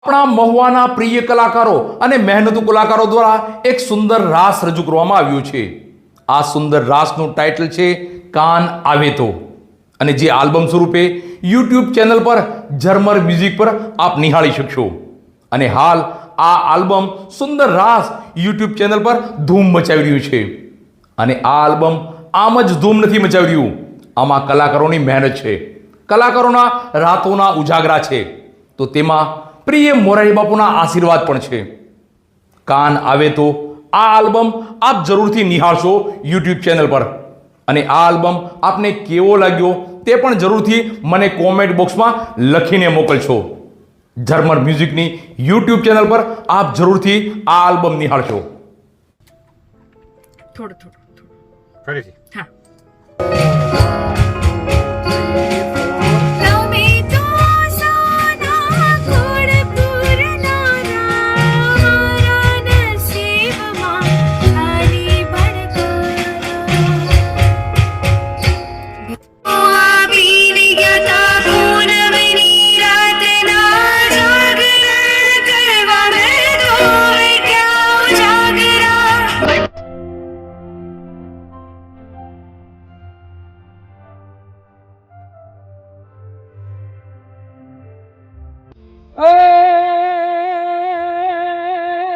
આપણા મહુવાના પ્રિય કલાકારો અને મહેનતુ કલાકારો દ્વારા એક સુંદર રાસ રજૂ કરવામાં આવ્યું છે। આ સુંદર રાસનું ટાઇટલ છે કાન આવે તો, અને જે આલ્બમ સ્વરૂપે યુટ્યુબ ચેનલ પર ઝરમર મ્યુઝિક પર આપ નિહાળી શકશો। અને હાલ આ આલ્બમ સુંદર રાસ યુટ્યુબ ચેનલ પર ધૂમ મચાવી રહ્યું છે। અને આ આલ્બમ આમ જ ધૂમ નથી મચાવી રહ્યું, આમાં કલાકારોની મહેનત છે, કલાકારોના રાતોના ઉજાગરા છે, તો તેમાં પ્રિય મોરારી બાપુના આશીર્વાદ પણ છે। કાન આવે તો આ આલ્બમ આપ જરૂરથી નિહાળશો યુટ્યુબ ચેનલ પર, અને આ આલ્બમ આપને કેવો લાગ્યો તે પણ જરૂરથી મને કોમેન્ટ બોક્સમાં લખીને મોકલશો। ઝરમર મ્યુઝિકની યુટ્યુબ ચેનલ પર આપ જરૂરથી આ આલ્બમ નિહાળશો। થોડું ફરીથી હા।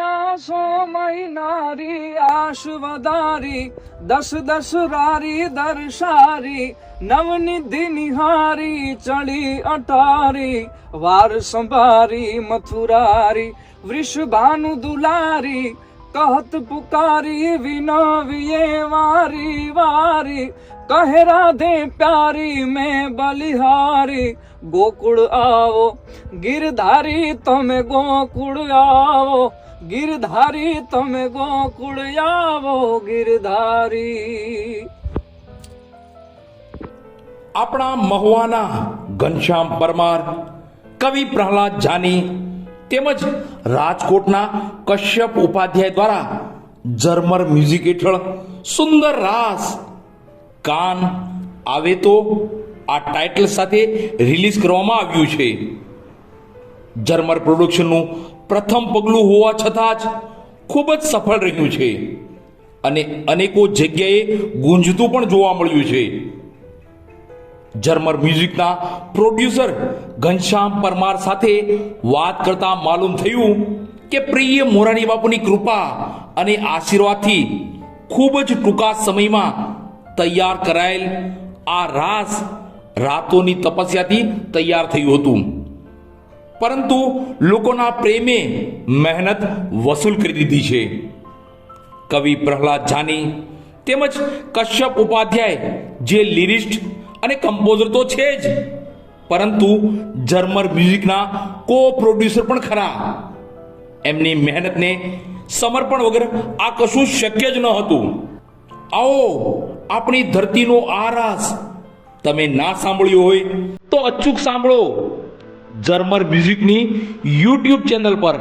આસો મહિનારી આશ વધારી, દસ દસ રારી દર્શારી, નવનિધિ નિહારી ચડી અટારી, વાર સંભારી મથુરારી, વૃષભાનુ દુલારી, કહત પુકારી વિનવીએ વારી વારી, કહે રાધે પ્યારી મેં બલિહારી, ગોકુળ આવો ગિરધારી તમે ગોકુળ આવો, ગિરધારી તમે ગોકુળ આવો ગિરધારી। આપણા મહુવાના ઘનશ્યામ પરમાર, કવિ પ્રહલાદ જાની તેમજ રાજકોટના કશ્યપ ઉપાધ્યાય દ્વારા ઝરમર મ્યુઝિક હેઠળ સુંદર રાસ કાન આવે તો આ ટાઇટલ સાથે રિલીઝ કરવામાં આવ્યું છે। ઝરમર પ્રોડક્શનનું પ્રથમ પગલું હોવા છતાં જ ખૂબ જ સફળ રહ્યું છે, અને અનેકો જગ્યાએ ગુંજતું પણ જોવા મળ્યું છે। ઝરમર મ્યુઝિકના પ્રોડ્યુસર ઘનશ્યામ પરમાર સાથે વાત કરતા માલુમ થયું કે પ્રિય મોરારી બાપુની કૃપા અને આશીર્વાદથી ખૂબ જ ટૂંકા સમયમાં તૈયાર કરાયેલ આ રાસ રાતોની તપસ્યાથી તૈયાર થયું હતું, પરંતુ લોકોના પ્રેમે મહેનત વસૂલ કરી દીધી છે। કવિ પ્રહલાદ જાની તેમજ કશ્યપ ઉપાધ્યાય જે લિરિસ્ટ અને કમ્પોઝર તો છે જ, પરંતુ ઝરમર મ્યુઝિકના કો પ્રોડ્યુસર પણ ખરા। એમની મહેનતને સમર્પણ વગર આ કશું શક્ય જ ન હતું। આવો આપણી ધરતીનો આ રાસ તમે ના સાંભળ્યો હોય તો અચૂક સાંભળો ઝરમર મ્યુઝિકની યુટ્યુબ ચેનલ પર।